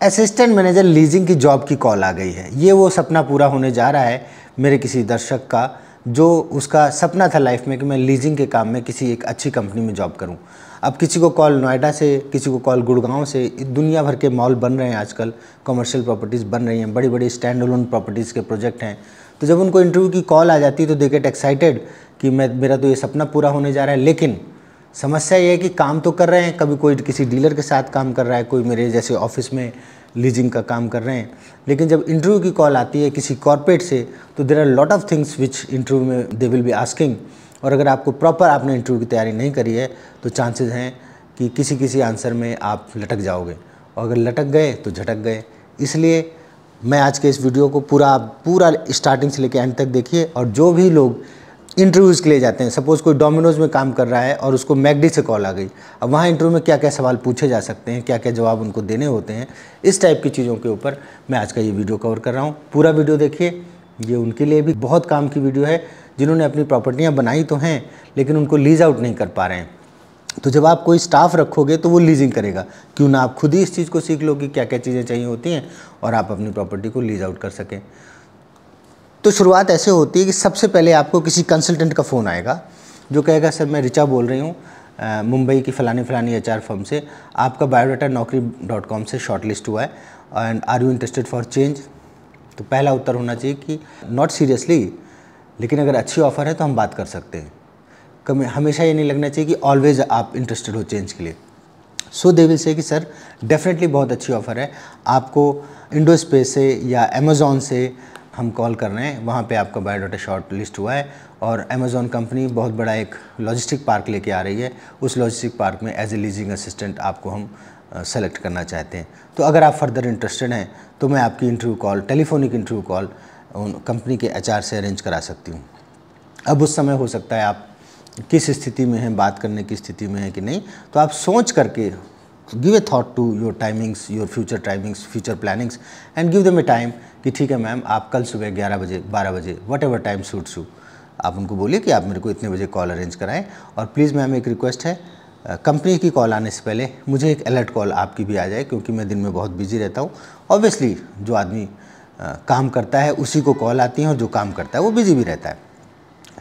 Assistant manager leasing की job की call आ गई है। ये वो सपना पूरा होने जा रहा है मेरे किसी दर्शक का, जो उसका सपना था लाइफ में कि मैं लीजिंग के काम में किसी एक अच्छी कंपनी में जॉब करूं। अब किसी को कॉल नोएडा से, किसी को कॉल गुड़गांव से, दुनिया भर के मॉल बन रहे हैं आजकल, कमर्शियल प्रॉपर्टीज़ बन रही हैं, बड़ी बड़ी स्टैंड अलोन प्रॉपर्टीज़ के प्रोजेक्ट हैं। तो जब उनको इंटरव्यू की कॉल आ जाती है तो दे गेट एक्साइटेड कि मेरा तो ये सपना पूरा होने जा रहा है। लेकिन समस्या ये है कि काम तो कर रहे हैं, कभी कोई किसी डीलर के साथ काम कर रहा है, कोई मेरे जैसे ऑफिस में लीजिंग का काम कर रहे हैं। लेकिन जब इंटरव्यू की कॉल आती है किसी कॉर्पोरेट से तो there are lot of things which interview में दे विल बी आस्किंग, और अगर आपको प्रॉपर आपने इंटरव्यू की तैयारी नहीं करी है तो चांसेस हैं कि किसी आंसर में आप लटक जाओगे, और अगर लटक गए तो झटक गए। इसलिए मैं आज के इस वीडियो को पूरा स्टार्टिंग से लेकर एंड तक देखिए। और जो भी लोग इंटरव्यूज़ के लिए जाते हैं, सपोज़ कोई डोमिनोज़ में काम कर रहा है और उसको मैकडी से कॉल आ गई, अब वहाँ इंटरव्यू में क्या क्या सवाल पूछे जा सकते हैं, क्या क्या जवाब उनको देने होते हैं, इस टाइप की चीज़ों के ऊपर मैं आज का ये वीडियो कवर कर रहा हूँ। पूरा वीडियो देखिए, ये उनके लिए भी बहुत काम की वीडियो है जिन्होंने अपनी प्रॉपर्टियाँ बनाई तो हैं लेकिन उनको लीज आउट नहीं कर पा रहे हैं। तो जब आप कोई स्टाफ रखोगे तो वो लीजिंग करेगा, क्यों ना आप खुद ही इस चीज़ को सीख लो कि क्या क्या चीज़ें चाहिए होती हैं और आप अपनी प्रॉपर्टी को लीज आउट कर सकें। तो शुरुआत ऐसे होती है कि सबसे पहले आपको किसी कंसल्टेंट का फ़ोन आएगा जो कहेगा सर मैं रिचा बोल रही हूँ मुंबई की फलानी HR फर्म से, आपका बायोडाटा naukri.com से शॉर्टलिस्ट हुआ है and are you interested for change. तो पहला उत्तर होना चाहिए कि नॉट सीरियसली, लेकिन अगर अच्छी ऑफ़र है तो हम बात कर सकते हैं। कभी हमेशा ये नहीं लगना चाहिए कि ऑलवेज आप इंटरेस्टेड हो चेंज के लिए। सो दे विल से कि सर डेफिनेटली बहुत अच्छी ऑफ़र है, आपको इंडोस्पेस से या अमेज़ॉन से हम कॉल कर रहे हैं, वहाँ पे आपका बायोडाटा शॉर्ट लिस्ट हुआ है और अमेज़ॉन कंपनी बहुत बड़ा एक लॉजिस्टिक पार्क लेके आ रही है, उस लॉजिस्टिक पार्क में एज ए लीजिंग असिस्टेंट आपको हम सेलेक्ट करना चाहते हैं। तो अगर आप फर्दर इंटरेस्टेड हैं तो मैं आपकी interview call, telephonic interview call company के HR से अरेंज करा सकती हूँ। अब उस समय हो सकता है आप किस स्थिति में हैं, बात करने की स्थिति में है कि नहीं, तो आप सोच करके give a thought to your timings, your future timings, future plannings and give them a time कि ठीक है मैम, आप कल सुबह 11 बजे, 12 बजे, what ever time suits you, आप उनको बोलिए कि आप मेरे को इतने बजे कॉल अरेंज कराएं। और प्लीज़ मैम एक रिक्वेस्ट है, कंपनी की कॉल आने से पहले मुझे एक अलर्ट कॉल आपकी भी आ जाए, क्योंकि मैं दिन में बहुत बिजी रहता हूँ। ऑब्वियसली जो आदमी काम करता है उसी को कॉल आती है और जो काम करता है वो बिजी भी रहता है।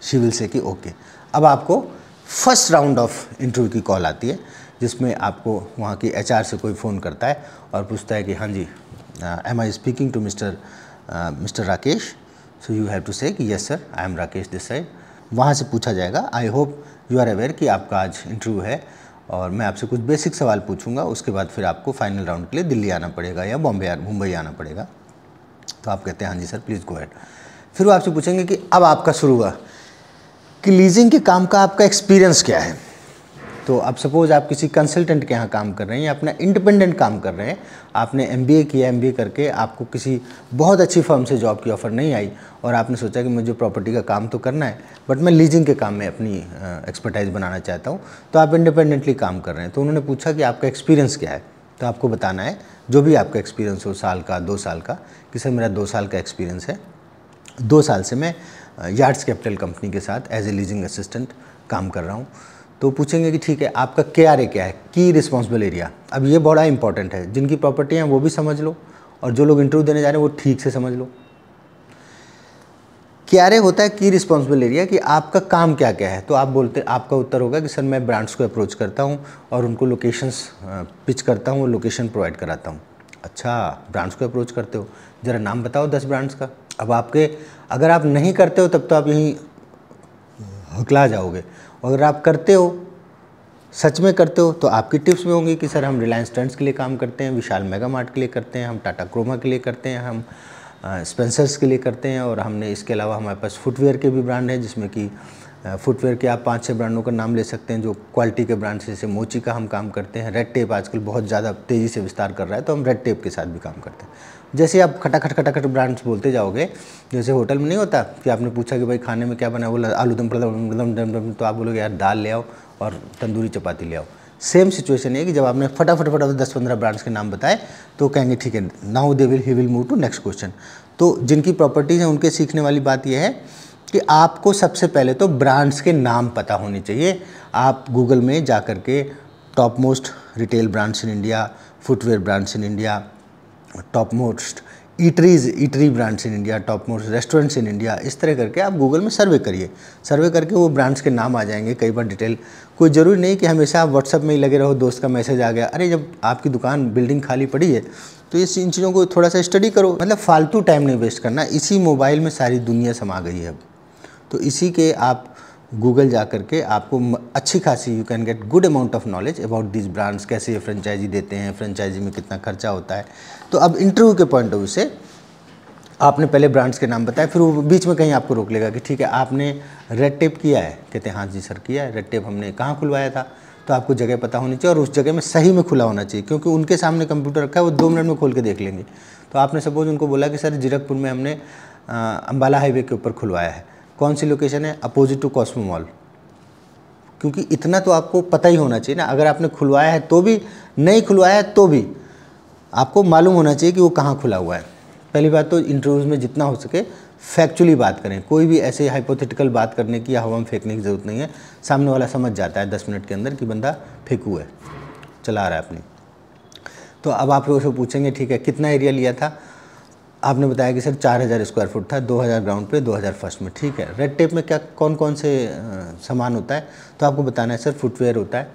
शी विल से कि ओके। अब आपको फर्स्ट राउंड ऑफ इंटरव्यू की कॉल आती है जिसमें आपको वहाँ की HR से कोई फ़ोन करता है और पूछता है कि हाँ जी, am I speaking to mister Rakesh. So you have to say कि yes sir, I am Rakesh this side. वहाँ से पूछा जाएगा, I hope you are aware कि आपका आज इंटरव्यू है और मैं आपसे कुछ बेसिक सवाल पूछूंगा, उसके बाद फिर आपको फाइनल राउंड के लिए दिल्ली आना पड़ेगा या मुंबई आना पड़ेगा। तो आप कहते हैं हाँ जी सर, प्लीज़ गो अहेड। फिर वो आपसे पूछेंगे कि अब आपका शुरू हुआ कि लीजिंग के काम का आपका एक्सपीरियंस क्या है। तो अब सपोज़ आप किसी कंसल्टेंट के यहाँ काम कर रहे हैं या अपना इंडिपेंडेंट काम कर रहे हैं, आपने MBA किया, MBA करके आपको किसी बहुत अच्छी फर्म से जॉब की ऑफ़र नहीं आई और आपने सोचा कि मुझे प्रॉपर्टी का काम तो करना है बट मैं लीजिंग के काम में अपनी एक्सपर्टाइज बनाना चाहता हूँ, तो आप इंडिपेंडेंटली काम कर रहे हैं। तो उन्होंने पूछा कि आपका एक्सपीरियंस क्या है, तो आपको बताना है जो भी आपका एक्सपीरियंस हो, साल का, 2 साल का, कि सर मेरा 2 साल का एक्सपीरियंस है, 2 साल से मैं यार्ड्स कैपिटल कंपनी के साथ एज ए लीजिंग असिस्टेंट काम कर रहा हूँ। तो पूछेंगे कि ठीक है आपका KRA क्या है, की रिस्पॉन्सिबल एरिया। अब ये बड़ा इंपॉर्टेंट है, जिनकी प्रॉपर्टी हैं वो भी समझ लो और जो लोग इंटरव्यू देने जा रहे हैं वो ठीक से समझ लो। KRA होता है की रिस्पॉन्सिबल एरिया, कि आपका काम क्या क्या है। तो आप बोलते, आपका उत्तर होगा कि सर मैं ब्रांड्स को अप्रोच करता हूँ और उनको लोकेशंस पिच करता हूँ, लोकेशन प्रोवाइड कराता हूँ। अच्छा, ब्रांड्स को अप्रोच करते हो, ज़रा नाम बताओ 10 ब्रांड्स का। अब आपके, अगर आप नहीं करते हो तब तो आप यहीं हकला जाओगे, और अगर आप करते हो, सच में करते हो, तो आपकी टिप्स में होंगी कि सर हम रिलायंस ट्रेंड्स के लिए काम करते हैं, विशाल मेगा मार्ट के लिए करते हैं, हम टाटा क्रोमा के लिए करते हैं, हम स्पेंसर्स के लिए करते हैं, और हमने इसके अलावा हमारे पास फुटवेयर के भी ब्रांड हैं जिसमें कि फुटवेयर के आप 5-6 ब्रांडों का नाम ले सकते हैं जो क्वालिटी के ब्रांड, जैसे मोची का हम काम करते हैं। रेड टेप आजकल बहुत ज़्यादा तेज़ी से विस्तार कर रहा है तो हम रेड टेप के साथ भी काम करते हैं। जैसे आप खटाखट ब्रांड्स बोलते जाओगे, जैसे होटल में नहीं होता कि आपने पूछा कि भाई खाने में क्या बना, बोला आलू दम, तो आप बोलोगे यार दाल ले आओ और तंदूरी चपाती ले आओ। सेम सिचुएशन है कि जब आपने फटाफट 10-15 ब्रांड्स के नाम बताए तो कहेंगे ठीक है, now he will move to next question. तो जिनकी प्रॉपर्टीज़ हैं उनके सीखने वाली बात यह है कि आपको सबसे पहले तो ब्रांड्स के नाम पता होने चाहिए। आप गूगल में जा कर के top most retail brands in India, footwear brands in India, top most eatery brands in India, top most restaurants in India, इस तरह करके आप गूगल में सर्वे करिए। सर्वे करके वो ब्रांड्स के नाम आ जाएंगे, कई बार डिटेल। कोई ज़रूरी नहीं कि हमेशा आप व्हाट्सअप में ही लगे रहो, दोस्त का मैसेज आ गया, अरे जब आपकी दुकान बिल्डिंग खाली पड़ी है तो ये इन चीज़ों को थोड़ा सा स्टडी करो। मतलब फालतू टाइम नहीं वेस्ट करना। इसी मोबाइल में सारी दुनिया समा गई है अब, तो इसी के आप गूगल जा करके आपको अच्छी खासी you can get good amount of knowledge about this brands, कैसे ये फ्रेंचाइजी देते हैं, फ्रेंचाइजी में कितना खर्चा होता है। तो अब इंटरव्यू के पॉइंट ऑफ व्यू से आपने पहले ब्रांड्स के नाम बताए, फिर वो बीच में कहीं आपको रोक लेगा कि ठीक है आपने रेड टेप किया है, कहते हैं हाँ जी सर किया है। रेड टेप हमने कहाँ खुलवाया था, तो आपको जगह पता होनी चाहिए और उस जगह में सही में खुला होना चाहिए, क्योंकि उनके सामने कंप्यूटर रखा है, वो 2 मिनट में खोल के देख लेंगे। तो आपने सपोज उनको बोला कि सर जीरकपुर में हमने अम्बाला हाईवे के ऊपर खुलवाया है, कौन सी लोकेशन है, अपोजिट टू कॉस्मो मॉल, क्योंकि इतना तो आपको पता ही होना चाहिए ना। अगर आपने खुलवाया है तो भी, नहीं खुलवाया है तो भी आपको मालूम होना चाहिए कि वो कहाँ खुला हुआ है। पहली बात तो इंटरव्यूज़ में जितना हो सके फैक्चुअली बात करें, कोई भी ऐसे हाइपोथेटिकल बात करने की या हवा में फेंकने की ज़रूरत नहीं है। सामने वाला समझ जाता है 10 मिनट के अंदर कि बंदा फेंकू है, चला रहा है अपनी। तो अब आप उससे पूछेंगे ठीक है कितना एरिया लिया था, आपने बताया कि सर 4000 स्क्वायर फुट था, 2000 ग्राउंड पे, 2000 फर्स्ट में। ठीक है, रेड टेप में क्या कौन कौन से सामान होता है, तो आपको बताना है सर फुटवेयर होता है,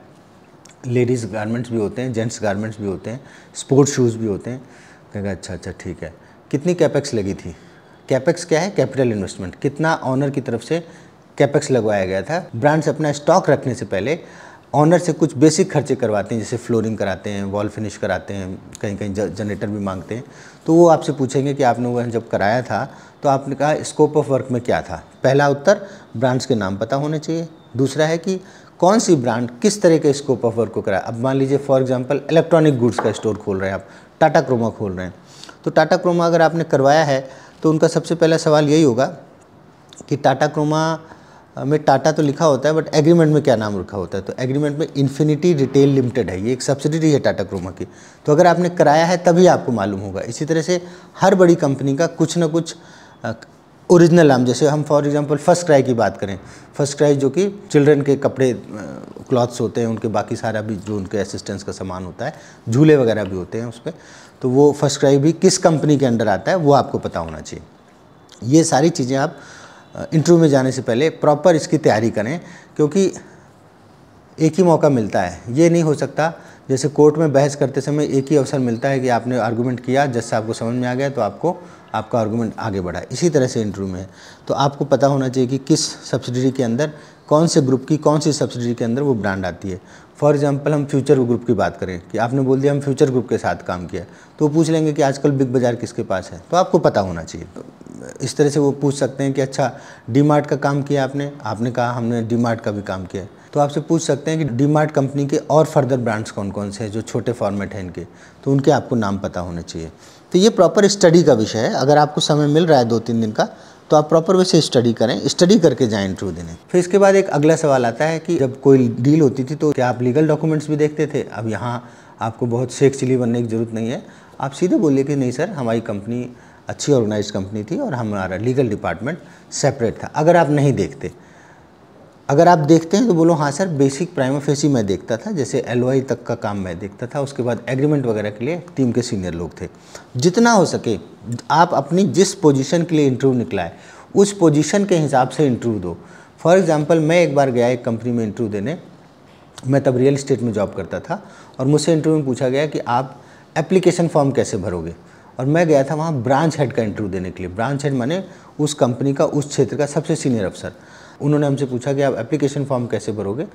लेडीज़ गारमेंट्स भी होते हैं, जेंट्स गारमेंट्स भी होते हैं, स्पोर्ट्स शूज़ भी होते हैं। कहेगा अच्छा ठीक है। कितनी कैपेक्स लगी थी, कैपेक्स क्या है, कैपिटल इन्वेस्टमेंट, कितना ऑनर की तरफ से कैपेक्स लगवाया गया था। ब्रांड्स अपना स्टॉक रखने से पहले ऑनर से कुछ बेसिक खर्चे करवाते हैं, जैसे फ्लोरिंग कराते हैं, वॉल फिनिश कराते हैं, कहीं कहीं जनरेटर भी मांगते हैं। तो वो आपसे पूछेंगे कि आपने वह जब कराया था तो आपने कहा स्कोप ऑफ वर्क में क्या था। पहला उत्तर ब्रांड्स के नाम पता होने चाहिए। दूसरा है कि कौन सी ब्रांड किस तरह के स्कोप ऑफ वर्क को कराया। अब मान लीजिए फॉर एग्जांपल इलेक्ट्रॉनिक गुड्स का स्टोर खोल रहे हैं आप, टाटा क्रोमा खोल रहे हैं, तो टाटा क्रोमा अगर आपने करवाया है तो उनका सबसे पहला सवाल यही होगा कि टाटा क्रोमा में टाटा तो लिखा होता है बट एग्रीमेंट में क्या नाम रखा होता है। तो एग्रीमेंट में इन्फिनिटी रिटेल लिमिटेड है, ये एक सब्सिडरी है टाटा क्रोमा की। तो अगर आपने कराया है तभी आपको मालूम होगा। इसी तरह से हर बड़ी कंपनी का कुछ ना कुछ ओरिजिनल नाम, जैसे हम फॉर एग्जांपल फर्स्ट क्राई की बात करें, फर्स्ट क्राई जो कि चिल्ड्रन के कपड़े क्लॉथ्स होते हैं, उनके बाकी सारा भी जो उनके असिस्टेंस का सामान होता है, झूले वगैरह भी होते हैं उस पर, तो वो फर्स्ट क्राई भी किस कंपनी के अंडर आता है वो आपको पता होना चाहिए। ये सारी चीज़ें आप इंटरव्यू में जाने से पहले प्रॉपर इसकी तैयारी करें, क्योंकि एक ही मौका मिलता है। ये नहीं हो सकता जैसे कोर्ट में बहस करते समय एक ही अवसर मिलता है कि आपने आर्गूमेंट किया, जज साहब को समझ में आ गया तो आपको आपका आर्गूमेंट आगे बढ़ा। इसी तरह से इंटरव्यू में तो आपको पता होना चाहिए कि किस सब्सिडरी के अंदर, कौन से ग्रुप की कौन सी सब्सिडरी के अंदर वो ब्रांड आती है। फॉर एग्जांपल हम फ्यूचर ग्रुप की बात करें कि आपने बोल दिया हम फ्यूचर ग्रुप के साथ काम किया, तो वो पूछ लेंगे कि आजकल बिग बाज़ार किसके पास है, तो आपको पता होना चाहिए। इस तरह से वो पूछ सकते हैं कि अच्छा डी-मार्ट का काम किया आपने कहा हमने डी-मार्ट का भी काम किया है, तो आपसे पूछ सकते हैं कि डी-मार्ट कंपनी के और फर्दर ब्रांड्स कौन कौन से हैं जो छोटे फॉर्मेट हैं इनके, तो उनके आपको नाम पता होने चाहिए। तो ये प्रॉपर स्टडी का विषय है। अगर आपको समय मिल रहा है 2-3 दिन का तो आप प्रॉपर वैसे स्टडी करें, स्टडी करके जाएं इंटरव्यू देने। फिर इसके बाद एक अगला सवाल आता है कि जब कोई डील होती थी तो क्या आप लीगल डॉक्यूमेंट्स भी देखते थे। अब यहाँ आपको बहुत शेख चिली बनने की ज़रूरत नहीं है, आप सीधे बोलिए कि नहीं सर हमारी कंपनी अच्छी ऑर्गेनाइज्ड कंपनी थी और हमारा लीगल डिपार्टमेंट सेपरेट था। अगर आप नहीं देखते, अगर आप देखते हैं तो बोलो हाँ सर बेसिक प्राइमा फेसी मैं देखता था, जैसे LOI तक का काम मैं देखता था, उसके बाद एग्रीमेंट वगैरह के लिए टीम के सीनियर लोग थे। जितना हो सके आप अपनी जिस पोजीशन के लिए इंटरव्यू निकला है उस पोजीशन के हिसाब से इंटरव्यू दो। फॉर एग्जांपल मैं एक बार गया एक कंपनी में इंटरव्यू देने, मैं तब रियल इस्टेट में जॉब करता था और मुझसे इंटरव्यू में पूछा गया कि आप एप्लीकेशन फॉर्म कैसे भरोगे, और मैं गया था वहाँ ब्रांच हेड का इंटरव्यू देने के लिए। ब्रांच हेड माने उस कंपनी का उस क्षेत्र का सबसे सीनियर अफसर। उन्होंने हमसे पूछा कि आप एप्लीकेशन फॉर्म कैसे भरोगे,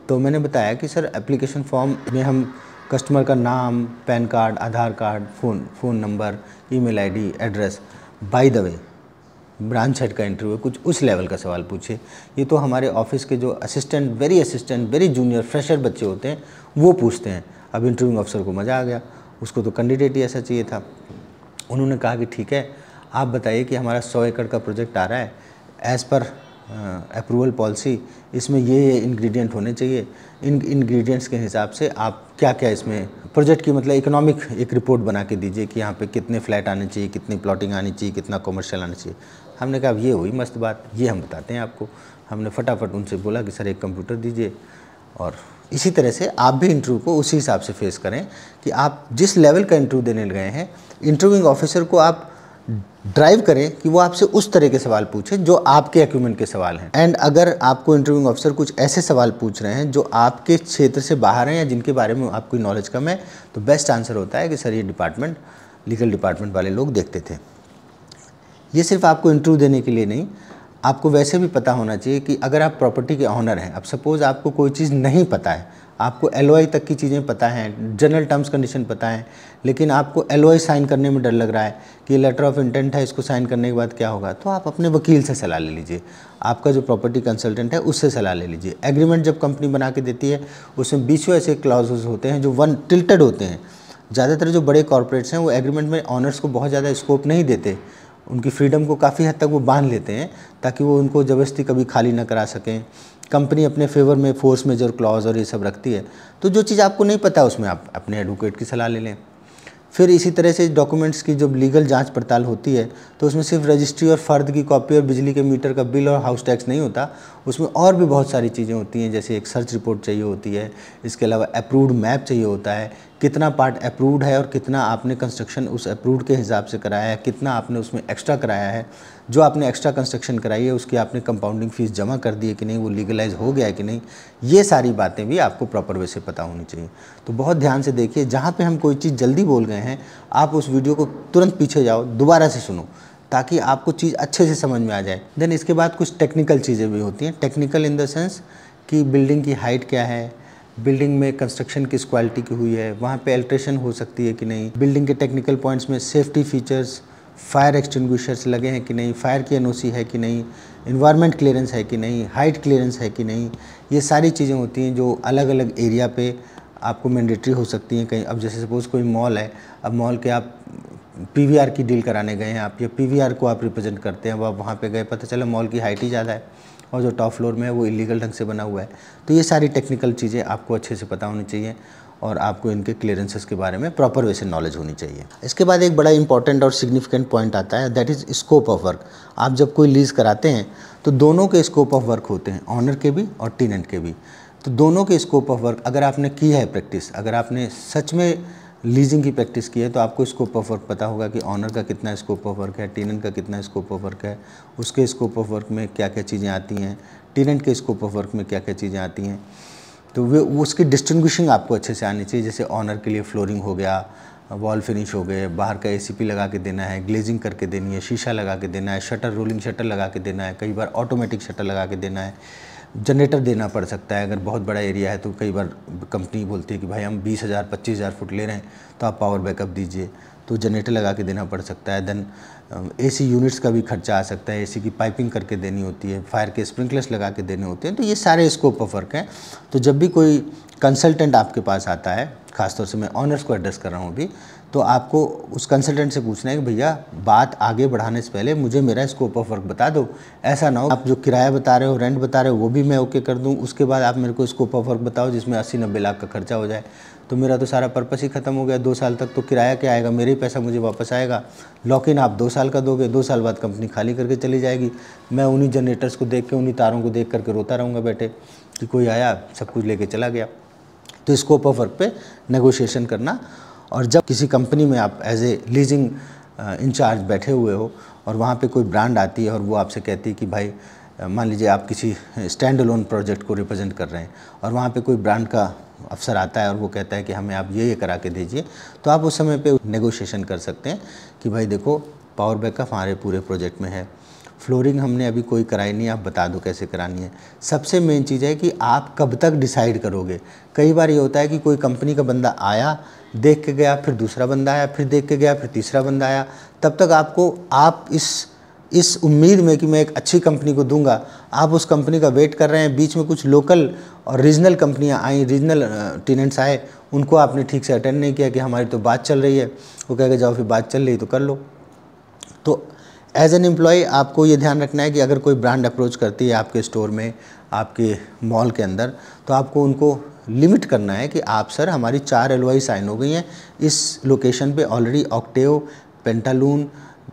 तो मैंने बताया कि सर एप्लीकेशन फॉर्म में हम कस्टमर का नाम, pan card, Aadhaar card, phone number, email ID, address. By the way branch head का इंटरव्यू कुछ उस लेवल का सवाल पूछे। ये तो हमारे ऑफिस के जो असिस्टेंट, वेरी जूनियर फ्रेशर बच्चे होते हैं वो पूछते हैं। अब इंटरव्यू अफसर को मज़ा आ गया, उसको तो कैंडिडेट ही ऐसा चाहिए था। उन्होंने कहा कि ठीक है आप बताइए कि हमारा 100 एकड़ का प्रोजेक्ट आ रहा है, एज़ पर अप्रूवल पॉलिसी इसमें ये इंग्रेडिएंट होने चाहिए, इन इंग्रेडिएंट्स के हिसाब से आप क्या क्या इसमें प्रोजेक्ट की मतलब इकोनॉमिक एक रिपोर्ट बना के दीजिए कि यहाँ पे कितने फ्लैट आने चाहिए, कितनी प्लॉटिंग आनी चाहिए, कितना कमर्शियल आना चाहिए। हमने कहा ये हुई मस्त बात, ये हम बताते हैं आपको। हमने फटाफट उनसे बोला कि सर एक कंप्यूटर दीजिए और इसी तरह से आप भी इंटरव्यू को उसी हिसाब से फेस करें कि आप जिस लेवल का इंटरव्यू देने गए हैं, इंटरव्यूइंग ऑफिसर को आप ड्राइव करें कि वो आपसे उस तरह के सवाल पूछे जो आपके एक्यूमेंट के सवाल हैं। एंड अगर आपको इंटरव्यूइंग ऑफिसर कुछ ऐसे सवाल पूछ रहे हैं जो आपके क्षेत्र से बाहर हैं या जिनके बारे में आपकी नॉलेज कम है, तो बेस्ट आंसर होता है कि सर ये डिपार्टमेंट, लीगल डिपार्टमेंट वाले लोग देखते थे। ये सिर्फ आपको इंटरव्यू देने के लिए नहीं, आपको वैसे भी पता होना चाहिए कि अगर आप प्रॉपर्टी के ऑनर हैं, अब सपोज़ आपको कोई चीज़ नहीं पता है, आपको एलओआई तक की चीज़ें पता हैं, जनरल टर्म्स कंडीशन पता है, लेकिन आपको एलओआई साइन करने में डर लग रहा है कि लेटर ऑफ इंटेंट है, इसको साइन करने के बाद क्या होगा, तो आप अपने वकील से सलाह ले लीजिए, आपका जो प्रॉपर्टी कंसल्टेंट है उससे सलाह ले लीजिए। एग्रीमेंट जब कंपनी बना के देती है उसमें बीच में ऐसे क्लॉजेस होते हैं जो वन टिल्टेड होते हैं। ज़्यादातर जो बड़े कॉर्पोरेट्स हैं वो एग्रीमेंट में ऑनर्स को बहुत ज़्यादा स्कोप नहीं देते, उनकी फ्रीडम को काफ़ी हद तक वो बांध लेते हैं ताकि वो उनको ज़बरदस्ती कभी खाली ना करा सकें। कंपनी अपने फेवर में फोर्स मेजर क्लॉज और ये सब रखती है, तो जो चीज़ आपको नहीं पता उसमें आप अपने एडवोकेट की सलाह ले लें। फिर इसी तरह से डॉक्यूमेंट्स की जब लीगल जांच पड़ताल होती है तो उसमें सिर्फ रजिस्ट्री और फ़र्द की कॉपी और बिजली के मीटर का बिल और हाउस टैक्स नहीं होता, उसमें और भी बहुत सारी चीज़ें होती हैं, जैसे एक सर्च रिपोर्ट चाहिए होती है, इसके अलावा अप्रूव्ड मैप चाहिए होता है, कितना पार्ट अप्रूव्ड है और कितना आपने कंस्ट्रक्शन उस अप्रूव्ड के हिसाब से कराया है, कितना आपने उसमें एक्स्ट्रा कराया है, जो आपने एक्स्ट्रा कंस्ट्रक्शन कराई है उसकी आपने कंपाउंडिंग फ़ीस जमा कर दी है कि नहीं, वो लीगलाइज हो गया है कि नहीं, ये सारी बातें भी आपको प्रॉपर वे से पता होनी चाहिए। तो बहुत ध्यान से देखिए, जहाँ पे हम कोई चीज़ जल्दी बोल गए हैं आप उस वीडियो को तुरंत पीछे जाओ, दोबारा से सुनो ताकि आपको चीज़ अच्छे से समझ में आ जाए। देन इसके बाद कुछ टेक्निकल चीज़ें भी होती हैं, टेक्निकल इन द सेंस कि बिल्डिंग की हाइट क्या है, बिल्डिंग में कंस्ट्रक्शन किस क्वालिटी की हुई है, वहाँ पे अल्ट्रेशन हो सकती है कि नहीं, बिल्डिंग के टेक्निकल पॉइंट्स में सेफ्टी फीचर्स, फायर एक्सटिंग्विशर्स लगे हैं कि नहीं, फायर की एनओसी है कि नहीं, इन्वायरमेंट क्लियरेंस है कि नहीं, हाइट क्लियरेंस है कि नहीं, ये सारी चीज़ें होती हैं जो अलग अलग एरिया पे आपको मैंडेटरी हो सकती हैं। कहीं अब जैसे सपोज़ कोई मॉल है, अब मॉल के आप पीवीआर की डील कराने गए हैं आप, या पीवीआर को आप रिप्रेजेंट करते हैं, अब आप वहाँ पे गए, पता चला मॉल की हाइट ही ज़्यादा है और जो टॉप फ्लोर में है वो इलीगल ढंग से बना हुआ है। तो ये सारी टेक्निकल चीज़ें आपको अच्छे से पता होनी चाहिए और आपको इनके क्लियरेंसेस के बारे में प्रॉपर वे से नॉलेज होनी चाहिए। इसके बाद एक बड़ा इंपॉर्टेंट और सिग्निफिकेंट पॉइंट आता है, that is scope of work. आप जब कोई लीज़ कराते हैं तो दोनों के स्कोप ऑफ वर्क होते हैं, ऑनर के भी और टेनेंट के भी। तो दोनों के स्कोप ऑफ वर्क अगर आपने की है प्रैक्टिस, अगर आपने सच में लीजिंग की प्रैक्टिस की है तो आपको स्कोप ऑफ वर्क पता होगा कि ऑनर का कितना स्कोप ऑफ वर्क है, टेनेंट का कितना स्कोप ऑफ वर्क है, उसके स्कोप ऑफ वर्क में क्या क्या चीज़ें आती हैं, टेनेंट के स्कोप ऑफ वर्क में क्या क्या चीज़ें आती हैं। तो वो उसकी डिस्टिंग्विशिंग आपको अच्छे से आनी चाहिए। जैसे ऑनर के लिए फ्लोरिंग हो गया, वॉल फिनिश हो गए, बाहर का एसीपी लगा के देना है, ग्लेजिंग करके देनी है, शीशा लगा के देना है, शटर, रोलिंग शटर लगा के देना है, कई बार ऑटोमेटिक शटर लगा के देना है, जनरेटर देना पड़ सकता है। अगर बहुत बड़ा एरिया है तो कई बार कंपनी बोलती है कि भाई हम 20,000 25,000 फुट ले रहे हैं तो आप पावर बैकअप दीजिए, तो जनरेटर लगा के देना पड़ सकता है। देन एसी यूनिट्स का भी खर्चा आ सकता है, एसी की पाइपिंग करके देनी होती है, फायर के स्प्रिंकलर्स लगा के देने होते हैं। तो ये सारे स्कोप ऑफ वर्क हैं। तो जब भी कोई कंसल्टेंट आपके पास आता है, खासतौर से मैं ऑनर्स को एड्रेस कर रहा हूँ अभी, तो आपको उस कंसल्टेंट से पूछना है कि भैया बात आगे बढ़ाने से पहले मुझे मेरा स्कोप ऑफ वर्क बता दो। ऐसा ना हो आप जो किराया बता रहे हो, रेंट बता रहे हो, वो भी मैं ओके कर दूं, उसके बाद आप मेरे को स्कोप ऑफ वर्क बताओ जिसमें 80-90 लाख का खर्चा हो जाए, तो मेरा तो सारा पर्पस ही खत्म हो गया। 2 साल तक तो किराया क्या आएगा, मेरे ही पैसा मुझे वापस आएगा। लॉक इन आप 2 साल का दोगे, 2 साल बाद कंपनी खाली करके चली जाएगी। मैं उन्हीं जनरेटर्स को देख के, उन्हीं तारों को देख करके रोता रहूँगा बैठे कि कोई आया सब कुछ लेके चला गया। तो स्कोप ऑफ वर्क पे नेगोशिएशन करना। और जब किसी कंपनी में आप एज ए लीजिंग इंचार्ज बैठे हुए हो और वहाँ पे कोई ब्रांड आती है और वो आपसे कहती है कि भाई मान लीजिए आप किसी स्टैंड अलोन प्रोजेक्ट को रिप्रेजेंट कर रहे हैं और वहाँ पे कोई ब्रांड का अफसर आता है और वो कहता है कि हमें आप ये करा के दीजिए, तो आप उस समय पे नेगोशिएशन कर सकते हैं कि भाई देखो पावर बैकअप हमारे पूरे प्रोजेक्ट में है, फ्लोरिंग हमने अभी कोई कराई नहीं, आप बता दो कैसे करानी है। सबसे मेन चीज़ है कि आप कब तक डिसाइड करोगे। कई बार ये होता है कि कोई कंपनी का बंदा आया, देख के गया, फिर दूसरा बंदा आया, फिर देख के गया, फिर तीसरा बंदा आया, तब तक आप इस उम्मीद में कि मैं एक अच्छी कंपनी को दूंगा, आप उस कंपनी का वेट कर रहे हैं। बीच में कुछ लोकल और रीजनल कंपनियां आई, रीजनल टेनेंट्स आए, उनको आपने ठीक से अटेंड नहीं किया कि हमारी तो बात चल रही है। वो कहेगा जाओ फिर बात चल रही तो कर लो। तो एज एन एम्प्लॉय आपको ये ध्यान रखना है कि अगर कोई ब्रांड अप्रोच करती है आपके स्टोर में, आपके मॉल के अंदर, तो आपको उनको लिमिट करना है कि आप सर हमारी 4 LOI साइन हो गई हैं, इस लोकेशन पे already Octave, Pantaloons,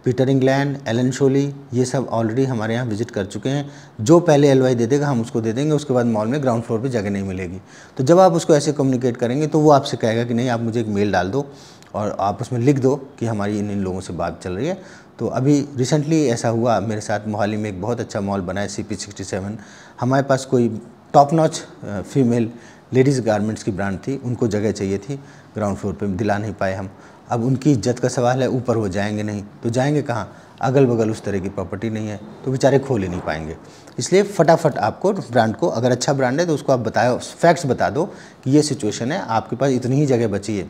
Peter England, Elon सोली, ये सब ऑलरेडी हमारे यहाँ विजिट कर चुके हैं। जो पहले LOI दे देगा हम उसको दे देंगे, उसके बाद मॉल में ग्राउंड फ्लोर पे जगह नहीं मिलेगी। तो जब आप उसको ऐसे कम्युनिकेट करेंगे तो वो आपसे कहेगा कि नहीं, आप मुझे एक मेल डाल दो और आप उसमें लिख दो कि हमारी इन लोगों से बात चल रही है। तो अभी रिसेंटली ऐसा हुआ मेरे साथ, मोहाली में एक बहुत अच्छा मॉल बना है CP67। हमारे पास कोई top notch female ladies garments की ब्रांड थी, उनको जगह चाहिए थी ग्राउंड फ्लोर पे, दिला नहीं पाए हम। अब उनकी इज्जत का सवाल है, ऊपर वो जाएंगे नहीं तो जाएंगे कहाँ, अगल बगल उस तरह की प्रॉपर्टी नहीं है, तो बेचारे खोल ही नहीं पाएंगे। इसलिए फटाफट आपको ब्रांड को, अगर अच्छा ब्रांड है तो उसको आप बताओ, फैक्ट्स बता दो कि ये सिचुएशन है, आपके पास इतनी ही जगह बची है।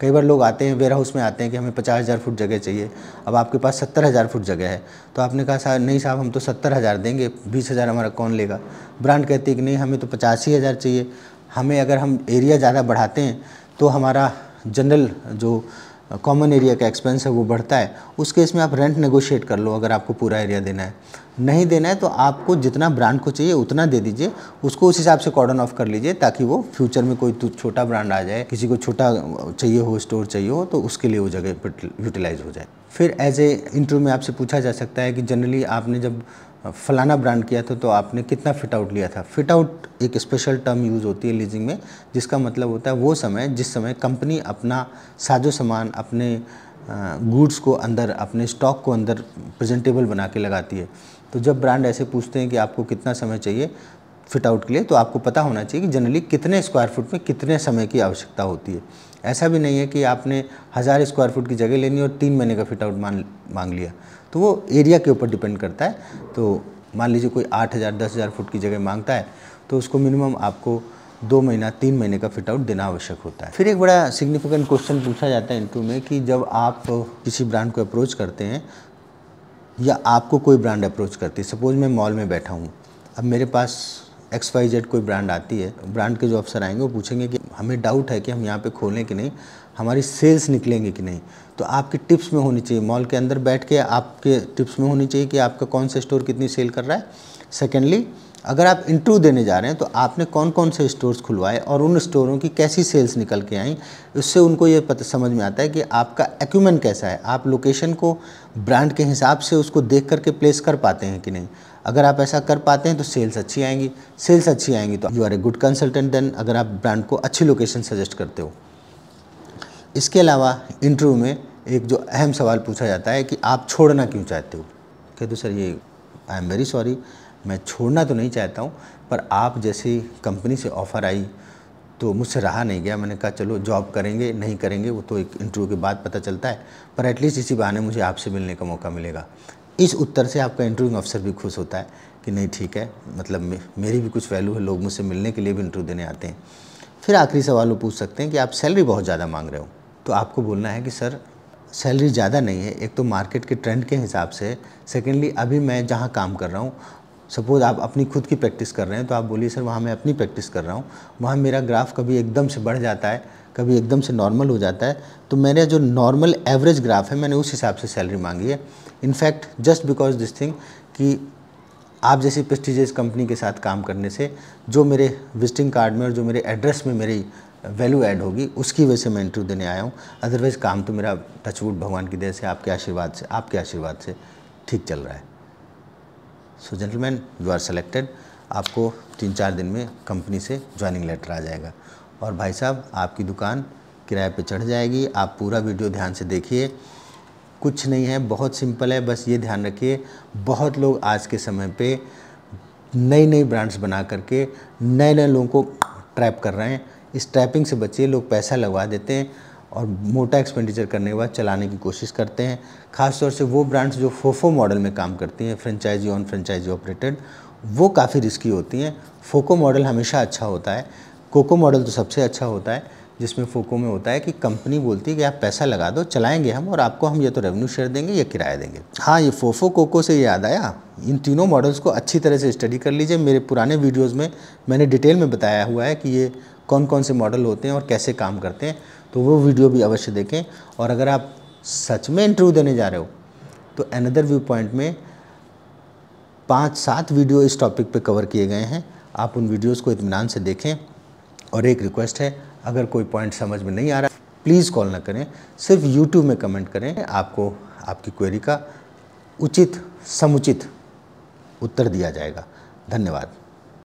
कई बार लोग आते हैं, वेयर हाउस में आते हैं कि हमें 50,000 फुट जगह चाहिए, अब आपके पास 70,000 फुट जगह है। तो आपने कहा नहीं साहब, हम तो 70,000 देंगे, 20,000 हमारा कौन लेगा। ब्रांड कहती है कि नहीं, हमें तो 85,000 चाहिए। हमें अगर हम एरिया ज़्यादा बढ़ाते हैं तो हमारा जनरल जो कॉमन एरिया का एक्सपेंस है वो बढ़ता है। उस केस में आप रेंट नेगोशिएट कर लो, अगर आपको पूरा एरिया देना है। नहीं देना है तो आपको जितना ब्रांड को चाहिए उतना दे दीजिए, उसको उस हिसाब से कॉर्डन ऑफ कर लीजिए, ताकि वो फ्यूचर में कोई छोटा ब्रांड आ जाए, किसी को छोटा चाहिए हो, स्टोर चाहिए हो, तो उसके लिए वो जगह यूटिलाइज हो जाए। फिर एज ए इंटरव्यू में आपसे पूछा जा सकता है कि जनरली आपने जब फलाना ब्रांड किया था तो आपने कितना फिट आउट लिया था। फिट आउट एक स्पेशल टर्म यूज़ होती है लीजिंग में, जिसका मतलब होता है वो समय जिस समय कंपनी अपना साजो सामान, अपने गुड्स को अंदर, अपने स्टॉक को अंदर प्रेजेंटेबल बना के लगाती है। तो जब ब्रांड ऐसे पूछते हैं कि आपको कितना समय चाहिए फिट आउट के लिए, तो आपको पता होना चाहिए कि जनरली कितने स्क्वायर फुट में कितने समय की आवश्यकता होती है। ऐसा भी नहीं है कि आपने 1000 स्क्वायर फुट की जगह लेनी और 3 महीने का फिट आउट मांग लिया, तो वो एरिया के ऊपर डिपेंड करता है। तो मान लीजिए कोई 8,000 10,000 फुट की जगह मांगता है तो उसको मिनिमम आपको 2 महीना 3 महीने का फिट आउट देना आवश्यक होता है। फिर एक बड़ा सिग्निफिकेंट क्वेश्चन पूछा जाता है इंटरव्यू में कि जब आप किसी ब्रांड को अप्रोच करते हैं या आपको कोई ब्रांड अप्रोच करती है, सपोज मैं मॉल में बैठा हूँ, अब मेरे पास XYZ कोई ब्रांड आती है, ब्रांड के जो अफसर आएंगे वो पूछेंगे कि हमें डाउट है कि हम यहाँ पे खोलें कि नहीं, हमारी सेल्स निकलेंगे कि नहीं। तो आपकी टिप्स में होनी चाहिए, मॉल के अंदर बैठ के आपके टिप्स में होनी चाहिए कि आपका कौन सा स्टोर कितनी सेल कर रहा है। सेकेंडली, अगर आप इंटरव्यू देने जा रहे हैं तो आपने कौन कौन से स्टोर्स खुलवाए और उन स्टोरों की कैसी सेल्स निकल के आई, उससे उनको ये पता समझ में आता है कि आपका एक्यूमेंट कैसा है, आप लोकेशन को ब्रांड के हिसाब से उसको देख करके प्लेस कर पाते हैं कि नहीं। अगर आप ऐसा कर पाते हैं तो सेल्स अच्छी आएंगी, सेल्स अच्छी आएंगी तो you are a good consultant then, अगर आप ब्रांड को अच्छी लोकेशन सजेस्ट करते हो। इसके अलावा इंटरव्यू में एक जो अहम सवाल पूछा जाता है कि आप छोड़ना क्यों चाहते हो। कहते तो सर ये आई एम वेरी सॉरी, मैं छोड़ना तो नहीं चाहता हूँ, पर आप जैसी कंपनी से ऑफ़र आई तो मुझसे रहा नहीं गया। मैंने कहा चलो जॉब करेंगे, नहीं करेंगे वो तो एक इंटरव्यू के बाद पता चलता है, पर एटलीस्ट इसी बहाने मुझे आपसे मिलने का मौका मिलेगा। इस उत्तर से आपका इंटरव्यू अफसर भी खुश होता है कि नहीं ठीक है, मतलब मेरी भी कुछ वैल्यू है, लोग मुझसे मिलने के लिए भी इंटरव्यू देने आते हैं। फिर आखिरी सवाल वो पूछ सकते हैं कि आप सैलरी बहुत ज़्यादा मांग रहे हो, तो आपको बोलना है कि सर सैलरी ज़्यादा नहीं है, एक तो मार्केट के ट्रेंड के हिसाब से, सेकेंडली अभी मैं जहाँ काम कर रहा हूँ, सपोज़ आप अपनी खुद की प्रैक्टिस कर रहे हैं तो आप बोलिए सर वहाँ मैं अपनी प्रैक्टिस कर रहा हूँ, वहाँ मेरा ग्राफ कभी एकदम से बढ़ जाता है, कभी एकदम से नॉर्मल हो जाता है, तो मेरा जो नॉर्मल एवरेज ग्राफ है मैंने उस हिसाब से सैलरी मांगी है। In fact just because this thing कि आप जैसी प्रेस्टीजियस कंपनी के साथ काम करने से जो मेरे विजिटिंग कार्ड में और जो मेरे एड्रेस में मेरी वैल्यू ऐड होगी, उसकी वजह से मैं इंटरव्यू देने आया हूँ। अदरवाइज़ काम तो मेरा टचवुड भगवान की दया से, आपके आशीर्वाद से ठीक चल रहा है। सो जेंटलमैन, यू आर सेलेक्टेड। आपको 3-4 दिन में कंपनी से ज्वाइनिंग लेटर आ जाएगा और भाई साहब आपकी दुकान किराए पे चढ़ जाएगी। आप पूरा वीडियो ध्यान से देखिए, कुछ नहीं है, बहुत सिंपल है। बस ये ध्यान रखिए, बहुत लोग आज के समय पे नई ब्रांड्स बना करके नए लोगों को ट्रैप कर रहे हैं। इस ट्रैपिंग से बचिए। लोग पैसा लगवा देते हैं और मोटा एक्सपेंडिचर करने के बाद चलाने की कोशिश करते हैं। ख़ासतौर से वो ब्रांड्स जो फोफो मॉडल में काम करती हैं, फ्रेंचाइजी ऑन फ्रेंचाइजी ऑपरेटेड, वो काफ़ी रिस्की होती हैं। फोको मॉडल हमेशा अच्छा होता है, कोको मॉडल तो सबसे अच्छा होता है, जिसमें फोको में होता है कि कंपनी बोलती है कि आप पैसा लगा दो, चलाएंगे हम, और आपको हम या तो रेवेन्यू शेयर देंगे या किराया देंगे। हाँ, ये फोफो कोको से याद आया, इन तीनों मॉडल्स को अच्छी तरह से स्टडी कर लीजिए। मेरे पुराने वीडियोज़ में मैंने डिटेल में बताया हुआ है कि ये कौन कौन से मॉडल होते हैं और कैसे काम करते हैं, तो वो वीडियो भी अवश्य देखें। और अगर आप सच में इंटरव्यू देने जा रहे हो तो अनदर व्यू पॉइंट में 5-7 वीडियो इस टॉपिक पे कवर किए गए हैं, आप उन वीडियोज़ को इत्मीनान से देखें। और एक रिक्वेस्ट है, अगर कोई पॉइंट समझ में नहीं आ रहा प्लीज़ कॉल ना करें, सिर्फ यूट्यूब में कमेंट करें, आपको आपकी क्वेरी का उचित समुचित उत्तर दिया जाएगा। धन्यवाद।